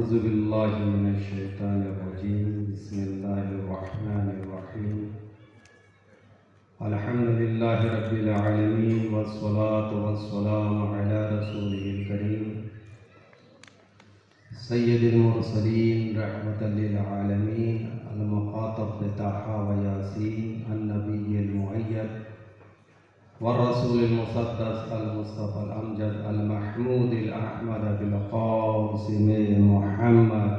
أعوذ بالله من الشيطان الرجيم بسم الله الرحمن الرحيم الحمد لله رب العالمين والصلاة والسلام على رسوله الكريم سيد المرسلين رحمة للعالمين المخاطب بطه وياسين النبي المؤيد والرسول المقدس المصطفى الأمجد المحمود الأحمد بالقاسم محمد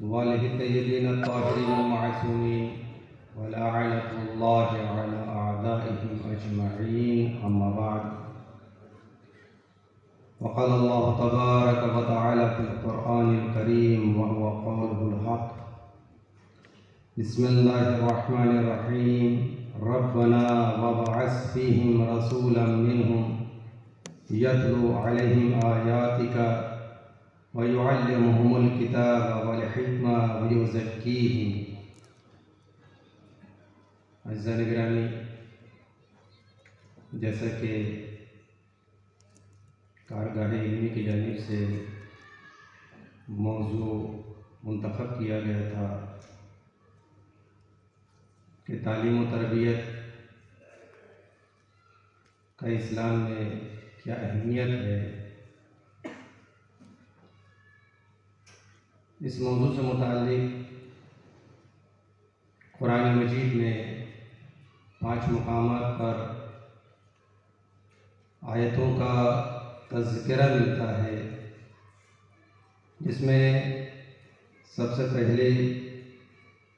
وآله الطيبين الطاهرين المعصومين ولعنة الله على أعدائهم أجمعين أما بعد وقال الله تبارك وتعالى في القرآن الكريم وهو قوله الحق بسم الله الرحمن الرحيم ربنا وابعث فيهم رسولا منهم يتلو عليهم آياتك ويعلمهم الكتاب والحكمة ويزكيهم. عزیزان گرامی، جیسا کہ کارگاہ علمی کی جانب سے موضوع منتخب کیا گیا تھا کہ تعلیم و تربیت کا اسلام میں کیا اہمیت ہے، اس موضوع سے متعلق قرآن مجید میں 5 مقامات پر آیتوں کا تذکرہ ملتا ہے، جس میں سب سے پہلے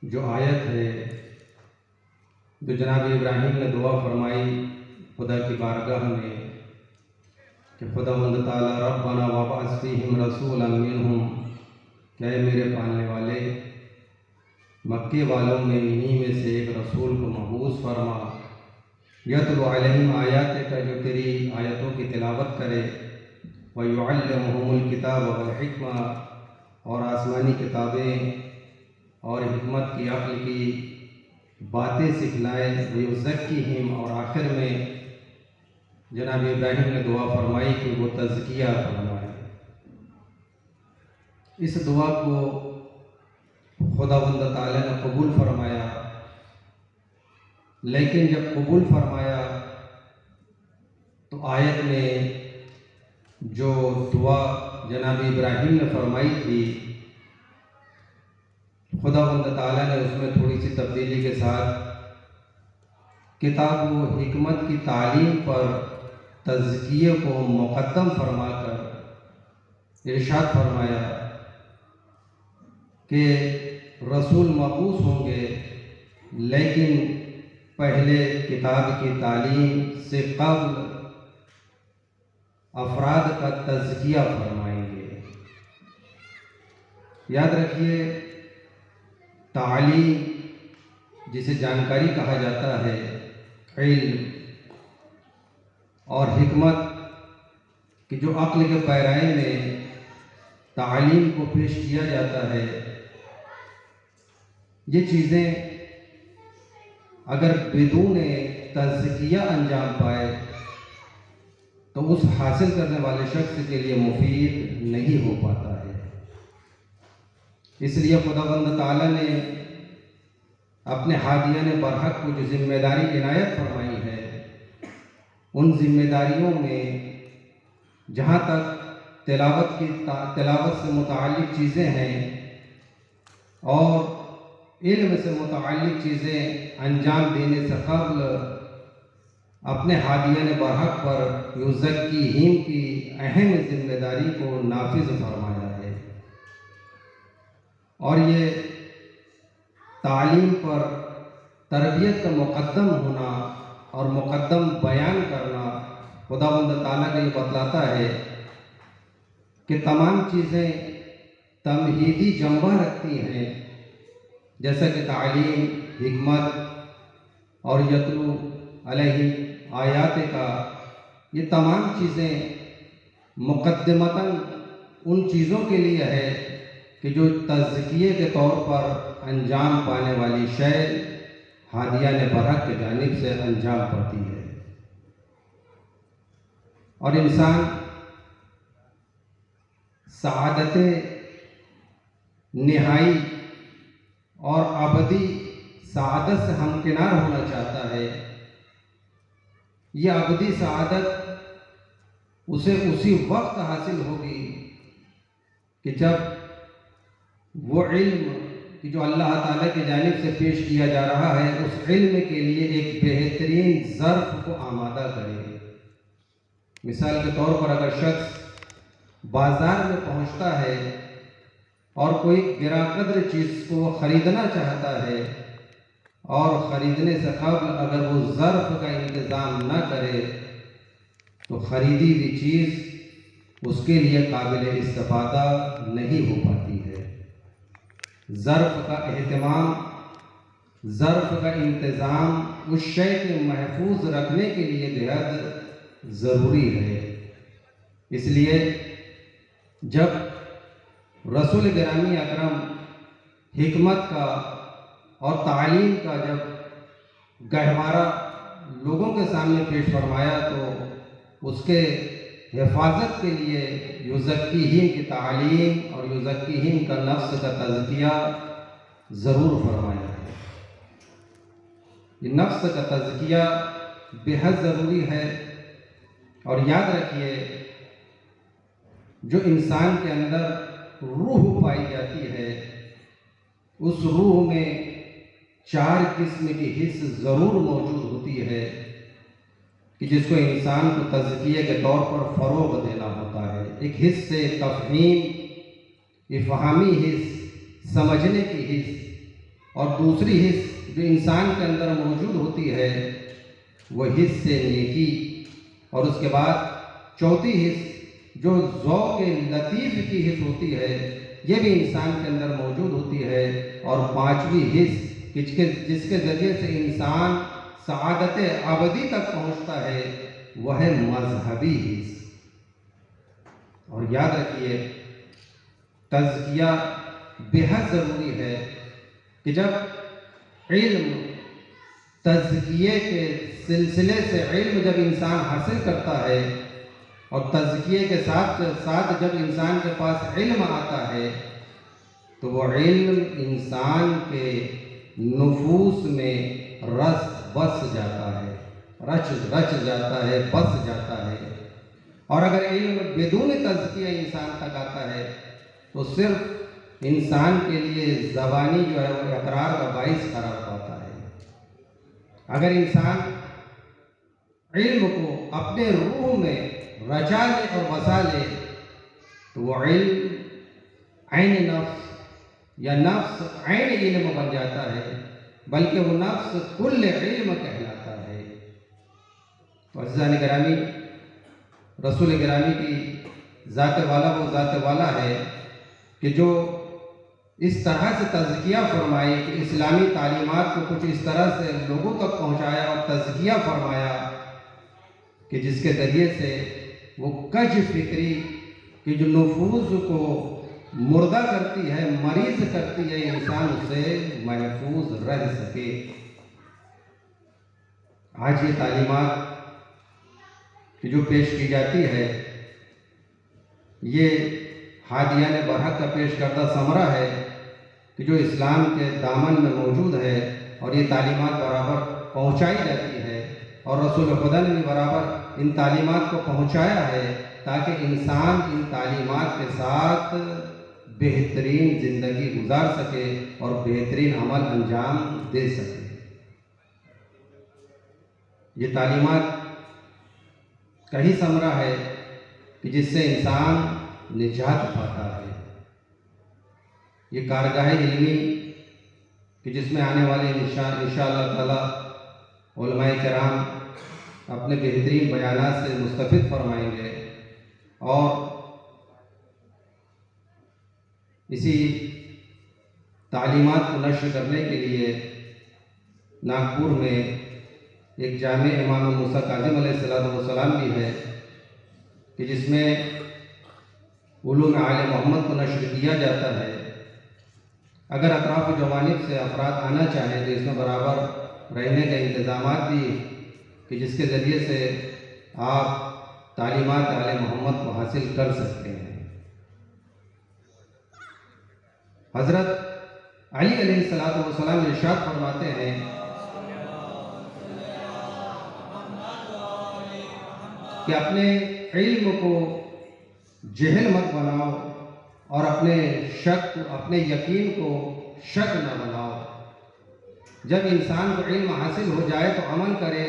جو آیت ہے جو جناب ابراہیم نے دعا فرمائی خدا کی بارگاہ میں کہ خداوند تعالی ربنا وابعث فیہم رسولا منہم، کہ اے میرے پالنے والے مکے والوں میں انہی میں سے ایک رسول کو مبعوث فرما، یتلو علیہم آیاتک، جو تیری آیتوں کی تلاوت کرے، وَيُعَلِّمُهُمُ الْكِتَابَ وَالْحِكْمَةَ، اور آسمانی کتابیں اور حکمت کی عقل کی باتیں سکھلائے، وَيُزَكِّيهِمْ، اور آخر میں جناب ابراہیم نے دعا فرمائی کہ وہ تزکیہ فرمائے۔ اس دعا کو خداوند تعالی نے قبول فرمایا، لیکن جب قبول فرمایا تو آیت میں جو دعا جناب ابراہیم نے فرمائی تھی خداوند تعالی نے اس میں تھوڑی سی تبدیلی کے ساتھ کتاب و حکمت کی تعلیم پر تزکیے کو مقدم فرما کر ارشاد فرمایا کہ رسول مبعوث ہوں گے، لیکن پہلے کتاب کی تعلیم سے قبل افراد کا تزکیہ فرمائیں گے۔ یاد رکھیے، تعلیم جسے جانکاری کہا جاتا ہے، علم اور حکمت کہ جو عقل کے پیرائے میں تعلیم کو پیش کیا جاتا ہے، یہ چیزیں اگر بدون تزکیہ انجام پائے تو اس حاصل کرنے والے شخص کے لیے مفید نہیں ہو پاتا ہے۔ اس لیے خداوند تعالی نے اپنے ہادیان برحق کو جو ذمہ داری عنایت فرمائی ہے، ان ذمہ داریوں میں جہاں تک تلاوت سے متعلق چیزیں ہیں اور علم سے متعلق چیزیں انجام دینے سے قبل اپنے ہادیان برحق پر یزکیہم کی اہم ذمہ داری کو نافذ فرمایا ہے، اور یہ تعلیم پر تربیت کا مقدم ہونا اور مقدم بیان کرنا خداوند تعالیٰ کا یہ بتلاتا ہے کہ تمام چیزیں تمہیدی جنبہ رکھتی ہیں، جیسا کہ تعلیم، حکمت اور یتلو علیہ آیات کا، یہ تمام چیزیں مقدمتاً ان چیزوں کے لیے ہے کہ جو تزکیے کے طور پر انجام پانے والی شے ہادیان برحق کی جانب سے انجام پاتی ہے۔ اور انسان سعادت نہائی اور ابدی سعادت سے ہمکنار ہونا چاہتا ہے، یہ ابدی سعادت اسے اسی وقت حاصل ہوگی کہ جب وہ علم کہ جو اللہ تعالیٰ کی جانب سے پیش کیا جا رہا ہے اس علم کے لیے ایک بہترین ظرف کو آمادہ کرے۔ مثال کے طور پر اگر شخص بازار میں پہنچتا ہے اور کوئی گراں قدر چیز کو وہ خریدنا چاہتا ہے اور خریدنے سے قبل اگر وہ ظرف کا انتظام نہ کرے تو خریدی ہوئی چیز اس کے لیے قابل استفادہ نہیں ہو پاتی ہے۔ ظرف کا اہتمام، ظرف کا انتظام اس شے کو محفوظ رکھنے کے لیے بہت ضروری ہے۔ اس لیے جب رسول گرامی اکرم حکمت کا اور تعلیم کا جب گہوارہ لوگوں کے سامنے پیش فرمایا تو اس کے حفاظت کے لیے یزکیہم کی تعلیم اور یزکیہم کا نفس کا تزکیہ ضرور فرمایا ہے۔ یہ نفس کا تزکیہ بہت ضروری ہے، اور یاد رکھیے جو انسان کے اندر روح پائی جاتی ہے اس روح میں 4 قسم کی حص ضرور موجود ہوتی ہے کہ جس کو انسان کو تزکیے کے طور پر فروغ دینا ہوتا ہے۔ ایک حص سے تفہیم، افہامی حص، سمجھنے کی حص، اور دوسری حص جو انسان کے اندر موجود ہوتی ہے وہ حص سے نیکی، اور اس کے بعد چوتھی حص جو ذوق لطیف کی حص ہوتی ہے یہ بھی انسان کے اندر موجود ہوتی ہے، اور 5ویں حص جس کے ذریعے سے انسان سعادت ابدی تک پہنچتا ہے وہ ہے مذہبی حص۔ اور یاد رکھیے تزکیہ بہت ضروری ہے کہ جب علم تزکیے کے سلسلے سے علم جب انسان حاصل کرتا ہے اور تزکیے کے ساتھ ساتھ جب انسان کے پاس علم آتا ہے تو وہ علم انسان کے نفوس میں بس جاتا ہے، رچ جاتا ہے، بس جاتا ہے۔ اور اگر علم بدون تزکیہ انسان تک آتا ہے تو صرف انسان کے لیے زبانی جو ہے وہ اقرار کا باعث قرار پاتا ہے۔ اگر انسان علم کو اپنے روح میں رچا لے اور بسا لے تو وہ علم عین نفس یا نفس عین علم بن جاتا ہے، بلکہ وہ نفس کل علم کہلاتا ہے۔ تو عزیزان گرامی، رسول گرامی کی ذات والا وہ ذات والا ہے کہ جو اس طرح سے تزکیہ فرمائی کہ اسلامی تعلیمات کو کچھ اس طرح سے لوگوں تک پہنچایا اور تزکیہ فرمایا کہ جس کے ذریعے سے وہ کج فکری کہ جو نفوس کو مردہ کرتی ہے، مریض کرتی ہے، انسان اسے محفوظ رہ سکے۔ آج یہ تعلیمات کہ جو پیش کی جاتی ہے یہ ہادیان برحق کا پیش کردہ ثمرہ ہے کہ جو اسلام کے دامن میں موجود ہے، اور یہ تعلیمات برابر پہنچائی جاتی ہے، اور رسول خدا نے بھی برابر ان تعلیمات کو پہنچایا ہے تاکہ انسان ان تعلیمات کے ساتھ بہترین زندگی گزار سکے اور بہترین عمل انجام دے سکے۔ یہ تعلیمات کا ہی ثمرہ ہے کہ جس سے انسان نجات پاتا ہے۔ یہ کارگاہ علمی کہ جس میں آنے والے انشاءاللہ تعالی علماء کرام اپنے بہترین بیانات سے مستفید فرمائیں گے، اور اسی تعلیمات کو نشر کرنے کے لیے ناگپور میں ایک جامع امام موسیٰ کاظم علیہ السلام بھی ہے کہ جس میں علوم آل محمد کو نشر کیا جاتا ہے۔ اگر اطراف و جوانب سے افراد آنا چاہیں تو اس میں برابر رہنے کے انتظامات بھی کہ جس کے ذریعے سے آپ تعلیمات آل محمد کو حاصل کر سکتے ہیں۔ حضرت علی علیہ السلام ارشاد فرماتے ہیں کہ اپنے علم کو جہل مت بناؤ اور اپنے یقین کو شک نہ بناؤ۔ جب انسان کو علم حاصل ہو جائے تو عمل کرے،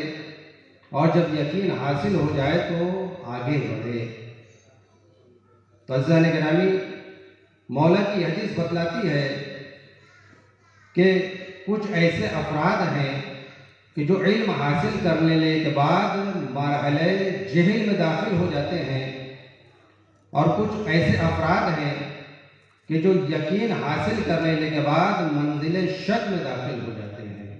اور جب یقین حاصل ہو جائے تو آگے بڑھے۔ تو عزیزان گرامی، مولا کی حدیث بتلاتی ہے کہ کچھ ایسے افراد ہیں کہ جو علم حاصل کرنے کے بعد مرحلہ جہل میں داخل ہو جاتے ہیں، اور کچھ ایسے افراد ہیں کہ جو یقین حاصل کرنے کے بعد منزل شک میں داخل ہو جاتے ہیں۔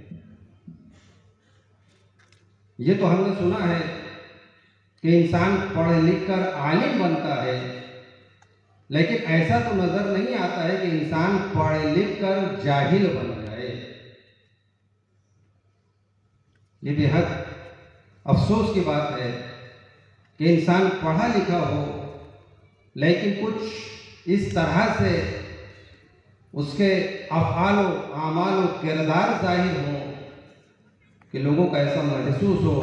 یہ تو ہم نے سنا ہے کہ انسان پڑھ لکھ کر عالم بنتا ہے، لیکن ایسا تو نظر نہیں آتا ہے کہ انسان پڑھ لکھ کر جاہل بن جائے۔ یہ بے حد افسوس کی بات ہے کہ انسان پڑھا لکھا ہو لیکن کچھ اس طرح سے اس کے افعال و اعمال و کردار ظاہر ہوں کہ لوگوں کا ایسا محسوس ہو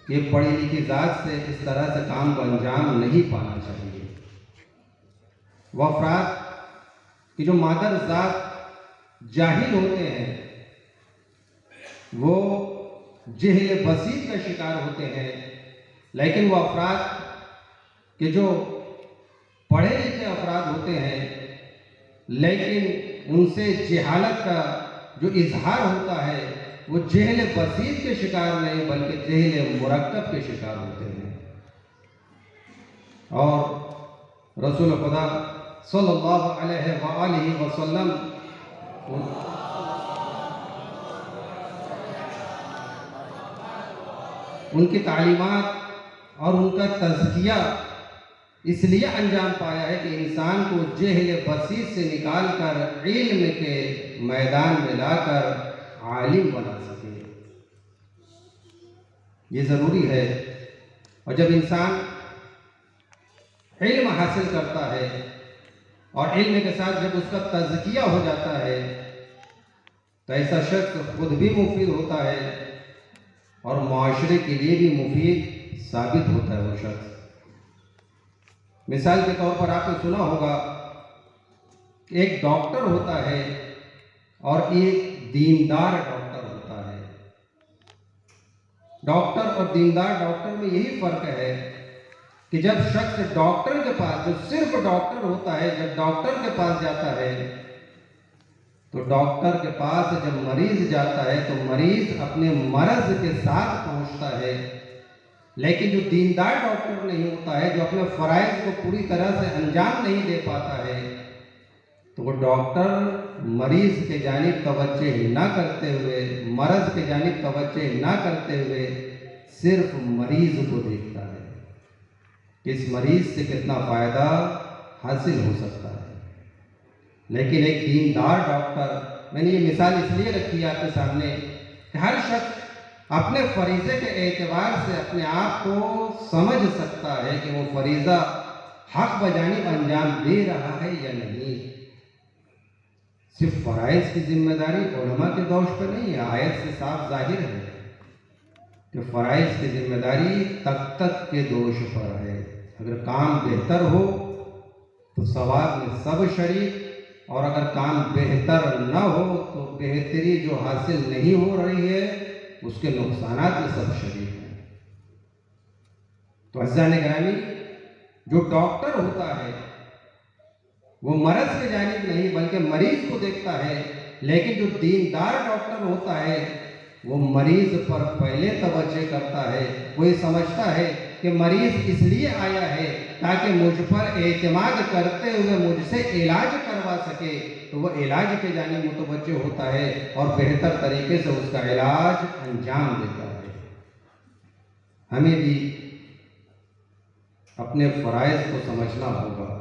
کہ پڑھی لکھی ذات سے اس طرح سے کام کو انجام نہیں پانا چاہیے۔ وہ افراد کی جو مادر ذات جاہل ہوتے ہیں وہ جہل بسیط کا شکار ہوتے ہیں، لیکن وہ افراد کہ جو پڑھے لکھے افراد ہوتے ہیں لیکن ان سے جہالت کا جو اظہار ہوتا ہے وہ جہل بسیط کے شکار نہیں بلکہ جہل مرکب کے شکار ہوتے ہیں۔ اور رسول خدا صلی اللہ علیہ وآلہ وسلم ان کی تعلیمات اور ان کا تزکیہ اس لیے انجام پایا ہے کہ انسان کو جہل بسیط سے نکال کر علم کے میدان میں لا کر عالم بنا سکے۔ یہ ضروری ہے۔ اور جب انسان علم حاصل کرتا ہے اور علم کے ساتھ جب اس کا تزکیہ ہو جاتا ہے تو ایسا شخص خود بھی مفید ہوتا ہے اور معاشرے کے لیے بھی مفید ثابت ہوتا ہے۔ وہ شخص مثال کے طور پر آپ نے سنا ہوگا کہ ایک ڈاکٹر ہوتا ہے اور ایک دیندار ڈاکٹر ہوتا ہے۔ ڈاکٹر اور دیندار ڈاکٹر میں یہی فرق ہے کہ جب شخص ڈاکٹر کے پاس، جو صرف ڈاکٹر ہوتا ہے، جب ڈاکٹر کے پاس جاتا ہے تو ڈاکٹر کے پاس جب مریض جاتا ہے تو مریض اپنے مرض کے ساتھ پہنچتا ہے، لیکن جو دیندار ڈاکٹر نہیں ہوتا ہے، جو اپنے فرائض کو پوری طرح سے انجام نہیں دے پاتا ہے، تو وہ ڈاکٹر مریض کے جانب توجہ نہ کرتے ہوئے، مرض کے جانب توجہ نہ کرتے ہوئے صرف مریض کو دیکھتا ہے کہ اس مریض سے کتنا فائدہ حاصل ہو سکتا ہے۔ لیکن ایک دیندار ڈاکٹر، میں نے یہ مثال اس لیے رکھی ہے آپ کے سامنے کہ ہر شخص اپنے فریضے کے اعتبار سے اپنے آپ کو سمجھ سکتا ہے کہ وہ فریضہ حق بجانب انجام دے رہا ہے یا نہیں۔ صرف فرائض کی ذمہ داری علماء کے دوش پر نہیں ہے، آیت سے صاف ظاہر ہے کہ فرائض کی ذمہ داری تک تک کے دوش پر ہے۔ اگر کام بہتر ہو تو ثواب میں سب شریک، اور اگر کام بہتر نہ ہو تو بہتری جو حاصل نہیں ہو رہی ہے اس کے نقصانات میں سب شریک ہیں۔ تو عزیزان گرامی، جو ڈاکٹر ہوتا ہے وہ مرض کے جانب نہیں بلکہ مریض کو دیکھتا ہے، لیکن جو دیندار ڈاکٹر ہوتا ہے وہ مریض پر پہلے توجہ کرتا ہے۔ وہ یہ سمجھتا ہے کہ مریض اس لیے آیا ہے تاکہ مجھ پر اعتماد کرتے ہوئے مجھ سے علاج کروا سکے، تو وہ علاج کے جانب متوجہ ہوتا ہے اور بہتر طریقے سے اس کا علاج انجام دیتا ہے۔ ہمیں بھی اپنے فرائض کو سمجھنا ہوگا۔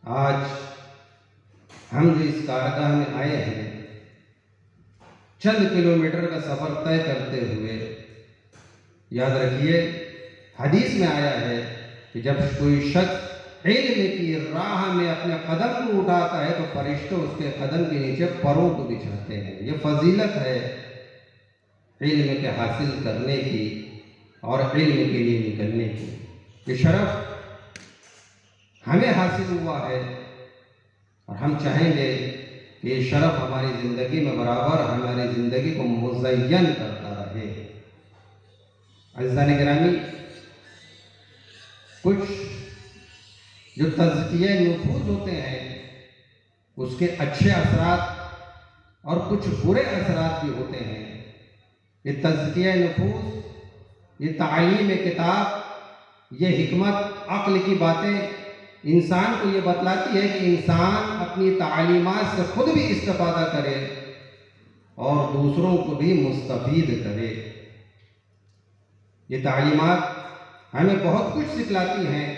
آج ہم جو اس کارگاہ میں آئے ہیں، چند کلومیٹر کا سفر طے کرتے ہوئے، یاد رکھیے حدیث میں آیا ہے کہ جب کوئی شخص علم کی راہ میں اپنے قدم کو اٹھاتا ہے تو فرشتے اس کے قدم کے نیچے پروں کو بچھاتے ہیں۔ یہ فضیلت ہے علم کے حاصل کرنے کی اور علم کے لیے نکلنے کی۔ یہ شرف ہمیں حاصل ہوا ہے اور ہم چاہیں گے کہ یہ شرف ہماری زندگی میں برابر ہماری زندگی کو مزین کرتا رہے۔ عزیزان گرامی، کچھ جو تزکیہ نفوس ہوتے ہیں اس کے اچھے اثرات اور کچھ برے اثرات بھی ہوتے ہیں۔ یہ تزکیہ نفوس، یہ تعلیم کتاب، یہ حکمت عقل کی باتیں انسان کو یہ بتلاتی ہے کہ انسان اپنی تعلیمات سے خود بھی استفادہ کرے اور دوسروں کو بھی مستفید کرے۔ یہ تعلیمات ہمیں بہت کچھ سکھلاتی ہیں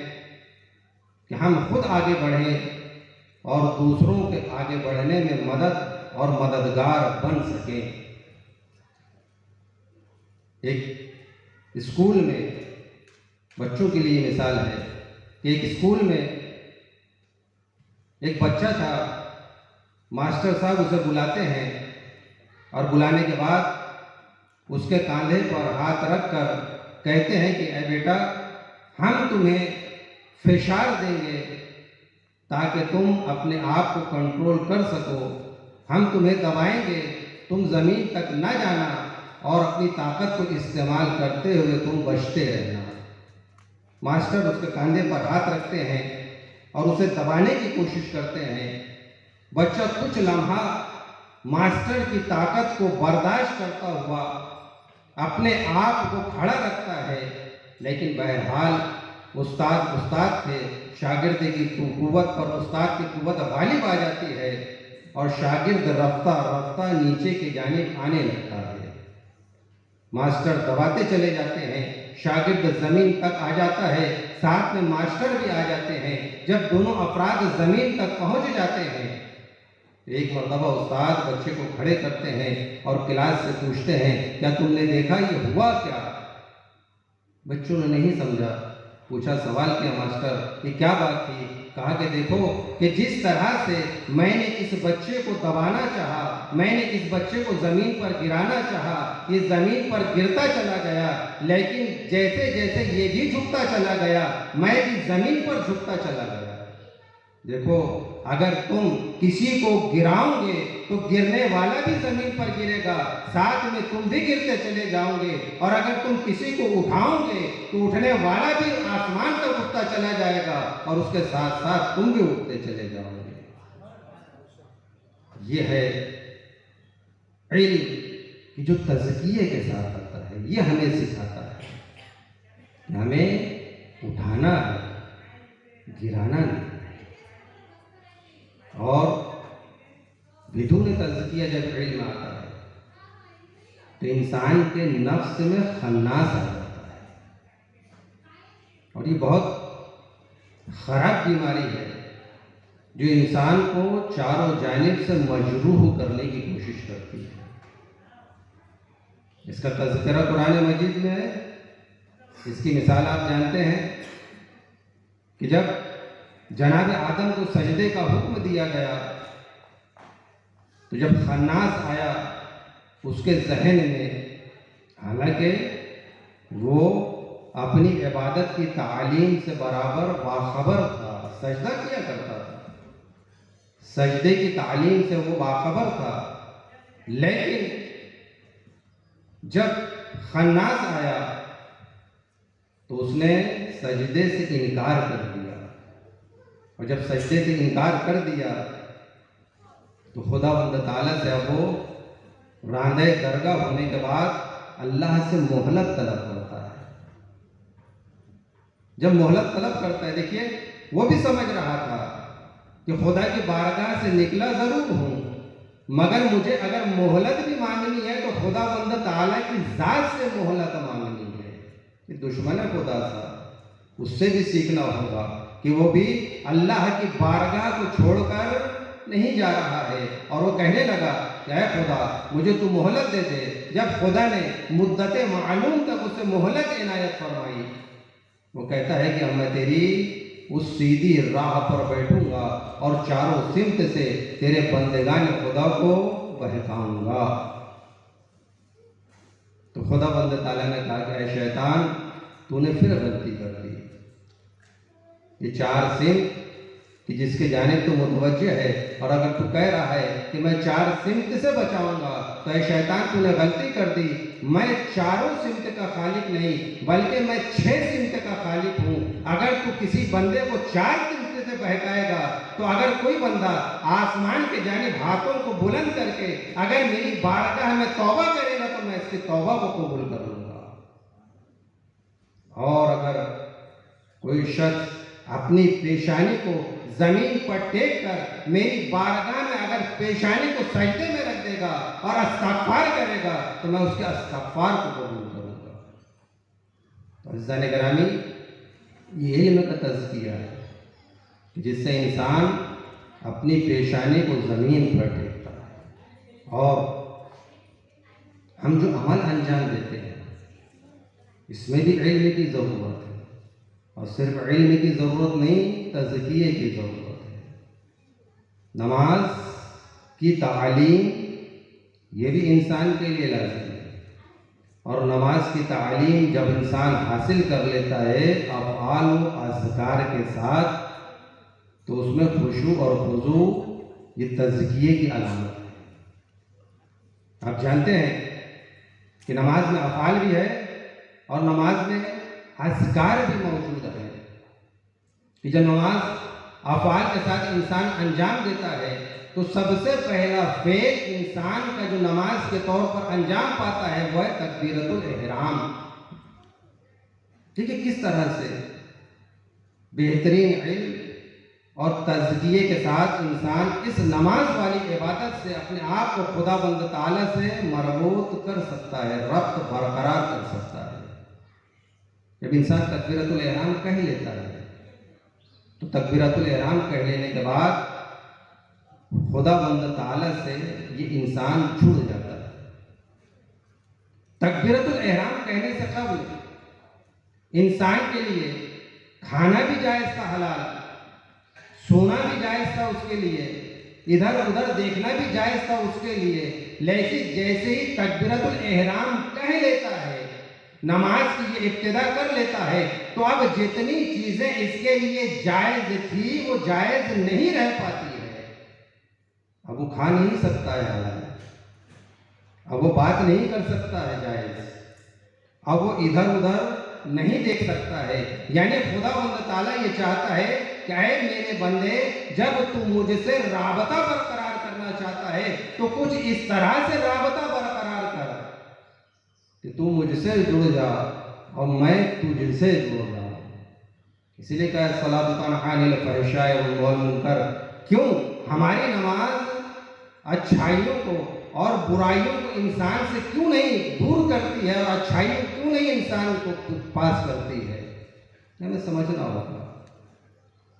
کہ ہم خود آگے بڑھیں اور دوسروں کے آگے بڑھنے میں مدد اور مددگار بن سکیں۔ ایک اسکول میں بچوں کے لیے مثال ہے کہ ایک اسکول میں ایک بچہ تھا، ماسٹر صاحب اسے بلاتے ہیں اور بلانے کے بعد اس کے کاندھے پر ہاتھ رکھ کر کہتے ہیں کہ اے بیٹا، ہم تمہیں فشار دیں گے تاکہ تم اپنے آپ کو کنٹرول کر سکو، ہم تمہیں دبائیں گے، تم زمین تک نہ جانا اور اپنی طاقت کو استعمال کرتے ہوئے تم بچتے رہنا۔ ماسٹر اس کے کاندھے پر ہاتھ رکھتے ہیں اور اسے دبانے کی کوشش کرتے ہیں۔ بچہ کچھ لمحہ ماسٹر کی طاقت کو برداشت کرتا ہوا اپنے آپ کو کھڑا رکھتا ہے، لیکن بہرحال استاد تھے، شاگرد کی قوت پر استاد کی قوت غالب آ جاتی ہے اور شاگرد رفتہ رفتہ نیچے کی جانب آنے لگتا ہے۔ ماسٹر دباتے چلے جاتے ہیں، شاگرد زمین تک آ جاتا ہے، ساتھ میں ماسٹر بھی آ جاتے ہیں۔ جب دونوں افراد زمین تک پہنچ جاتے ہیں، ایک مرتبہ استاد بچے کو کھڑے کرتے ہیں اور کلاس سے پوچھتے ہیں، کیا تم نے دیکھا یہ ہوا کیا؟ بچوں نے نہیں سمجھا، پوچھا سوال کیا ماسٹر، یہ کیا بات تھی؟ کہا کہ دیکھو کہ جس طرح سے میں نے اس بچے کو دبانا چاہا، میں نے اس بچے کو زمین پر گرانا چاہا، یہ زمین پر گرتا چلا گیا، لیکن جیسے جیسے یہ بھی جھکتا چلا گیا میں بھی زمین پر جھکتا چلا گیا۔ دیکھو، اگر تم کسی کو گراؤ گے تو گرنے والا بھی زمین پر گرے گا، ساتھ میں تم بھی گرتے چلے جاؤ گے، اور اگر تم کسی کو اٹھاؤ گے تو اٹھنے والا بھی آسمان تک اٹھتا چلا جائے گا اور اس کے ساتھ ساتھ تم بھی اٹھتے چلے جاؤ گے۔ یہ ہے علم کہ جو تزکیے کے ساتھ آتا ہے، یہ ہمیں سکھاتا ہے کہ ہمیں اٹھانا ہے، گرانا نہیں۔ اور بدون تزکیہ جب علم آتا ہے تو انسان کے نفس میں خناس آ جاتا ہے، اور یہ بہت خراب بیماری ہے جو انسان کو چاروں جانب سے مجروح کرنے کی کوشش کرتی ہے۔ اس کا تذکرہ قرآن مجید میں ہے۔ اس کی مثال آپ جانتے ہیں کہ جب جناب آدم کو سجدے کا حکم دیا گیا تو جب خناس آیا اس کے ذہن میں، حالانکہ وہ اپنی عبادت کی تعلیم سے برابر باخبر تھا، سجدہ کیا کرتا تھا، سجدے کی تعلیم سے وہ باخبر تھا، لیکن جب خناس آیا تو اس نے سجدے سے انکار کر دیا، اور جب سجدے سے انکار کر دیا تو خداوند تعالیٰ سے وہ راندہ درگاہ ہونے کے بعد اللہ سے مہلت طلب کرتا ہے۔ جب مہلت طلب کرتا ہے، دیکھیے وہ بھی سمجھ رہا تھا کہ خدا کی بارگاہ سے نکلا ضرور ہوں، مگر مجھے اگر مہلت بھی مانگنی ہے تو خداوند تعالیٰ کی ذات سے مہلت مانگنی ہے۔ کہ دشمن خدا تھا، اس سے بھی سیکھنا ہوگا کہ وہ بھی اللہ کی بارگاہ کو چھوڑ کر نہیں جا رہا ہے، اور وہ کہنے لگا کہ اے خدا مجھے تو مہلت دے دے۔ جب خدا نے مدت معلوم تک اسے مہلت عنایت فرمائی وہ کہتا ہے کہ اب میں تیری اس سیدھی راہ پر بیٹھوں گا اور چاروں سمت سے تیرے بندگان خدا کو بہکاؤں گا۔ تو خدا بند تعالیٰ نے کہا کہ اے شیطان، تو نے پھر غلطی کر دی۔ یہ چار سمت کہ جس کے جانب تو متوجہ ہے، اور اگر تو کہہ رہا ہے کہ میں چار سمت سے بچاؤں گا، تو اے شیطان تو نے غلطی کر دی۔ میں چاروں سمت کا خالق نہیں بلکہ میں 6 سمت کا خالق ہوں۔ اگر تو کسی بندے کو 4 سمت سے بہکائے گا، تو اگر کوئی بندہ آسمان کے جانب ہاتھوں کو بلند کر کے اگر میری بارگاہ میں توبہ کرے گا تو میں اس کی توبہ کو قبول کر لوں گا۔ اور اگر کوئی شخص اپنی پیشانی کو زمین پر ٹیک کر میری بارگاہ میں اگر پیشانی کو سجدے میں رکھ دے گا اور استغفار کرے گا تو میں اس کے استغفار کو قبول کروں گا۔ تو عزیزان گرامی، یہ علم کا تزکیہ ہے جس سے انسان اپنی پیشانی کو زمین پر ٹیکتا ہے، اور ہم جو عمل انجام دیتے ہیں اس میں بھی علم کی ضرورت ہے، اور صرف علم کی ضرورت نہیں، تزکیے کی ضرورت ہے۔ نماز کی تعلیم یہ بھی انسان کے لیے لازم ہے، اور نماز کی تعلیم جب انسان حاصل کر لیتا ہے افعال و اذکار کے ساتھ، تو اس میں خشوع اور خضوع یہ تزکیے کی علامت ہے۔ آپ جانتے ہیں کہ نماز میں افعال بھی ہے اور نماز میں اذکار بھی موجود ہے، کہ جب نماز افعال کے ساتھ انسان انجام دیتا ہے تو سب سے پہلا فعل انسان کا جو نماز کے طور پر انجام پاتا ہے وہ ہے تکبیرۃ الاحرام۔ ٹھیک ہے، کس طرح سے بہترین علم اور تزکیے کے ساتھ انسان اس نماز والی عبادت سے اپنے آپ کو خدا بند تعالیٰ سے مربوط کر سکتا ہے، ربط برقرار کر سکتا ہے۔ جب انسان تکبیرۃ الاحرام کہہ لیتا ہے تو تکبیرۃ الاحرام کہہ لینے کے بعد خدا بند تعالیٰ سے یہ انسان جڑ جاتا ہے۔ تکبیرۃ الاحرام کہنے سے قبل انسان کے لیے کھانا بھی جائز تھا حلال، سونا بھی جائز تھا اس کے لیے، ادھر ادھر دیکھنا بھی جائز تھا اس کے لیے، لیکن جیسے ہی تکبیرۃ الاحرام کہہ لیتا ہے، نماز کی یہ ابتدا کر لیتا ہے، تو اب جتنی چیزیں اس کے لیے جائز تھی وہ جائز نہیں رہ پاتی ہے۔ اب وہ کھا نہیں سکتا ہے حلال، اب وہ بات نہیں کر سکتا ہے جائز، اب وہ ادھر ادھر نہیں دیکھ سکتا ہے۔ یعنی خدا بند تعالیٰ یہ چاہتا ہے کہ اے میرے بندے، جب تو مجھ سے رابطہ برقرار کرنا چاہتا ہے تو کچھ اس طرح سے رابطہ برقرار کر کہ تو مجھ سے جڑ جا اور میں تجھ سے جڑ جاؤں۔ اسی لیے کہا الصلاۃ تنہی عن الفحشاء والمنکر۔ کیوں؟ ہماری نماز اچھائیوں کو اور برائیوں کو انسان سے کیوں نہیں دور کرتی ہے، اور اچھائیوں کیوں نہیں انسان کو پاس کرتی ہے؟ ہمیں سمجھنا ہوگا۔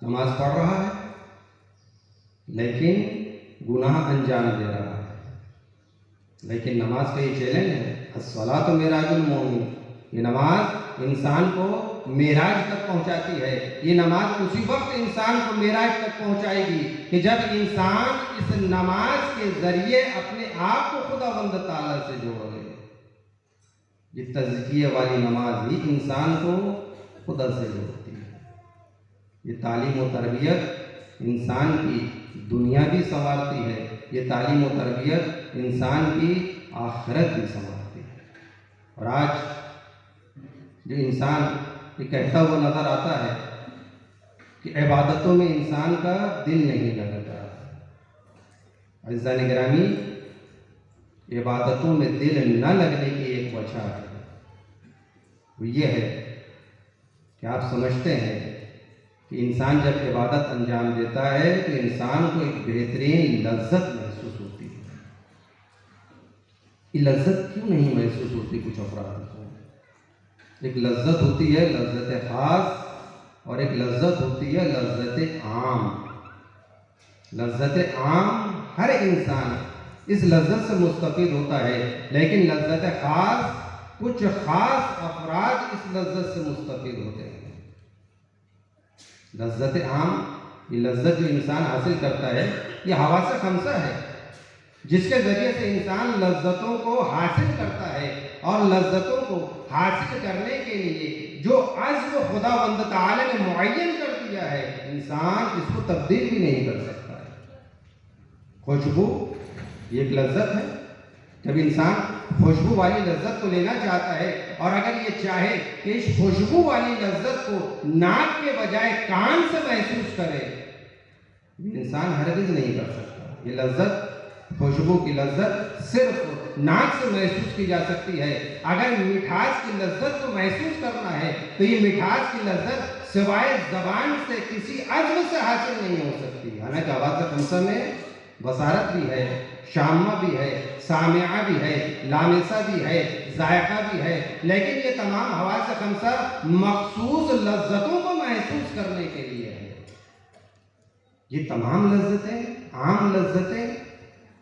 نماز پڑھ رہا ہے لیکن گناہ انجام دے رہا ہے، لیکن نماز کا یہ چیلنج ہے، الصلاۃ معراج المومن۔ یہ نماز انسان کو معراج تک پہنچاتی ہے۔ یہ نماز اسی وقت انسان کو معراج تک پہنچائے گی کہ جب انسان اس نماز کے ذریعے اپنے آپ کو خدا بند تعالیٰ سے جوڑ لے۔ یہ تزکیہ والی نماز ہی انسان کو خدا سے جوڑتی ہے۔ یہ تعلیم و تربیت انسان کی دنیا بھی سنوارتی ہے، یہ تعلیم و تربیت انسان کی آخرت بھی سنوارتی ہے۔ اور آج جو انسان یہ کہتا ہوا نظر آتا ہے کہ عبادتوں میں انسان کا دل نہیں لگتا، عزیزان گرامی، عبادتوں میں دل نہ لگنے کی ایک وجہ ہے، وہ یہ ہے کہ آپ سمجھتے ہیں کہ انسان جب عبادت انجام دیتا ہے تو انسان کو ایک بہترین لذت محسوس ہوتی ہے۔ یہ لذت کیوں نہیں محسوس ہوتی کچھ افراد کو؟ ایک لذت ہوتی ہے لذت خاص، اور ایک لذت ہوتی ہے لذت عام۔ لذت عام ہر انسان اس لذت سے مستفید ہوتا ہے، لیکن لذت خاص کچھ خاص افراد اس لذت سے مستفید ہوتے ہیں۔ لذت عام، یہ لذت جو انسان حاصل کرتا ہے یہ حواس خمسہ ہے، جس کے ذریعے سے انسان لذتوں کو حاصل کرتا ہے، اور لذتوں کو حاصل کرنے کے لیے جو عزم خداوند تعالی نے معین کر دیا ہے انسان اس کو تبدیل بھی نہیں کر سکتا ہے۔ خوشبو یہ ایک لذت ہے، جب انسان خوشبو والی لذت کو لینا چاہتا ہے اور اگر یہ چاہے کہ اس خوشبو والی لذت کو ناک کے بجائے کان سے محسوس کرے، انسان ہرگز نہیں کر سکتا۔ یہ لذت، خوشبو کی لذت صرف ناک سے محسوس کی جا سکتی ہے۔ اگر مٹھاس کی لذت کو محسوس کرنا ہے تو یہ مٹھاس کی لذت سوائے زبان سے کسی عزم سے حاصل نہیں ہو سکتی۔ حالانکہ حواس خمسہ میں بصارت بھی ہے، شامہ بھی ہے، سامعہ بھی ہے، لامسہ بھی ہے، ذائقہ بھی ہے، لیکن یہ تمام حواس خمسہ مخصوص لذتوں کو محسوس کرنے کے لیے ہے۔ یہ تمام لذتیں، عام لذتیں،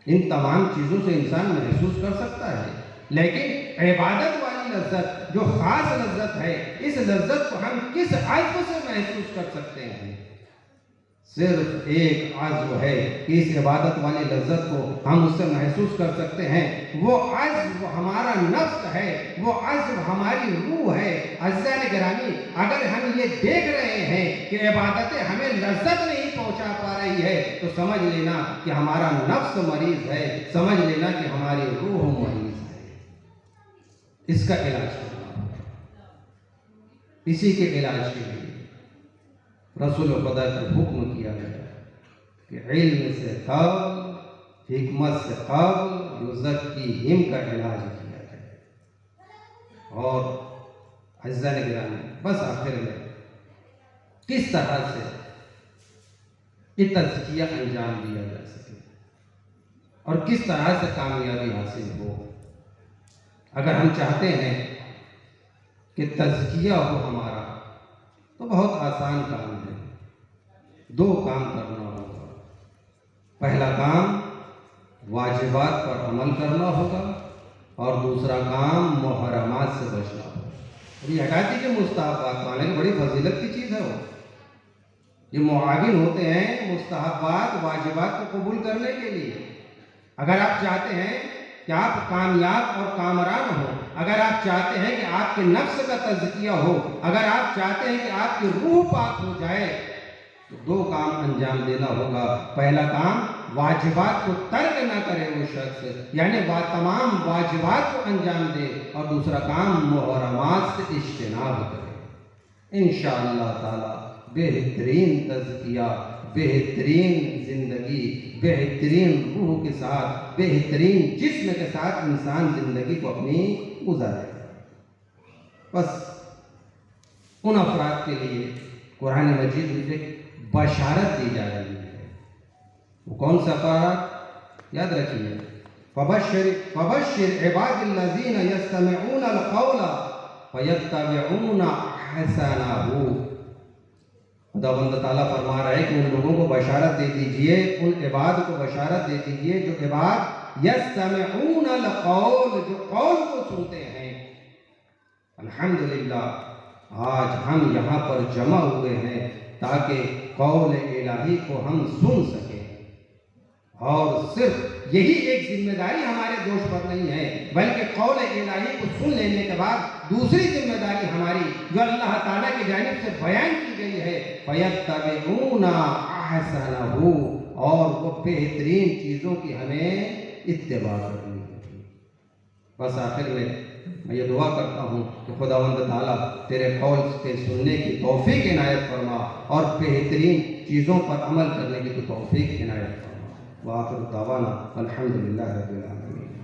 ان تمام چیزوں سے انسان محسوس کر سکتا ہے، لیکن عبادت والی لذت جو خاص لذت ہے، اس لذت کو ہم کس عزم سے محسوس کر سکتے ہیں؟ صرف ایک عزم ہے کہ اس عبادت والی لذت کو ہم اس سے محسوس کر سکتے ہیں، وہ عزم ہمارا نفس ہے، وہ عزم ہماری روح ہے۔ عزیزان گرامی، اگر ہم یہ دیکھ رہے ہیں کہ عبادتیں ہمیں لذت نہیں پہنچا پا رہی ہے تو سمجھ لینا کہ ہمارا نفس مریض ہے، سمجھ لینا کہ ہماری روح مریض ہے۔ اس کا علاج کرنا، اسی کے علاج کے لیے رسول خدا کو حکم کیا گیا کہ علم سے قبل، حکمت سے قبل یزکیہم کا علاج کیا جائے۔ اور عزیزان گرامی، بس آخر میں کس طرح سے یہ تزکیہ انجام دیا جا سکے اور کس طرح سے کامیابی حاصل ہو۔ اگر ہم چاہتے ہیں کہ تزکیہ ہو ہمارا تو بہت آسان کام ہے، دو کام کرنا ہوگا۔ پہلا کام واجبات پر عمل کرنا ہوگا اور دوسرا کام محرمات سے بچنا ہوگا۔ اور یہ ہٹا دیجیے مستحبات، مانے کہ بڑی فضیلت کی چیز ہے وہ، یہ معاون ہوتے ہیں مستحبات واجبات کو قبول کرنے کے لیے۔ اگر آپ چاہتے ہیں کہ آپ کامیاب اور کامران ہو، اگر آپ چاہتے ہیں کہ آپ کے نفس کا تزکیہ ہو، اگر آپ چاہتے ہیں کہ آپ کی روح پاک ہو جائے تو دو کام انجام دینا ہوگا۔ پہلا کام واجبات کو ترک نہ کرے وہ شخص، یعنی تمام واجبات کو انجام دے، اور دوسرا کام محرمات سے اجتناب کرے۔ انشاءاللہ تعالی بہترین تزکیہ، بہترین زندگی، بہترین روح کے ساتھ، بہترین جسم کے ساتھ انسان زندگی کو اپنی گزارے گا۔ بس ان افراد کے لیے قرآن مجید میں ایک بشارت دی جا رہی ہے۔ وہ کون سا افراد؟ یاد رکھیے، فبشر عباد الذین یستمعون القول فیتبعون احسنہ۔ خداوند تعالیٰ فرما رہا ہے کہ ان لوگوں کو بشارت دے دیجئے، ان عباد کو بشارت دے دیجئے جو عباد یستمعون القول، جو قول کو سنتے ہیں۔ الحمدللہ آج ہم یہاں پر جمع ہوئے ہیں تاکہ قول الہی کو ہم سن سکیں، اور صرف یہی ایک ذمہ داری ہمارے دوش پر نہیں ہے، بلکہ قول الہی کو سن لینے کے بعد دوسری ذمہ داری ہماری جو اللہ تعالیٰ کی جانب سے بیان کی گئی ہے، فَيَتَّبِعُونَ أَحْسَنَهُ، اور وہ بہترین چیزوں کی ہمیں اتباع کرنی ہوگی۔ بس آخر میں یہ دعا کرتا ہوں کہ خداوند تعالیٰ تیرے قول کے سننے کی توفیق عنایت فرما اور بہترین چیزوں پر عمل کرنے کی تو توفیق عنایت فرما۔ وآخر دعوانا الحمدللہ رب العالمین۔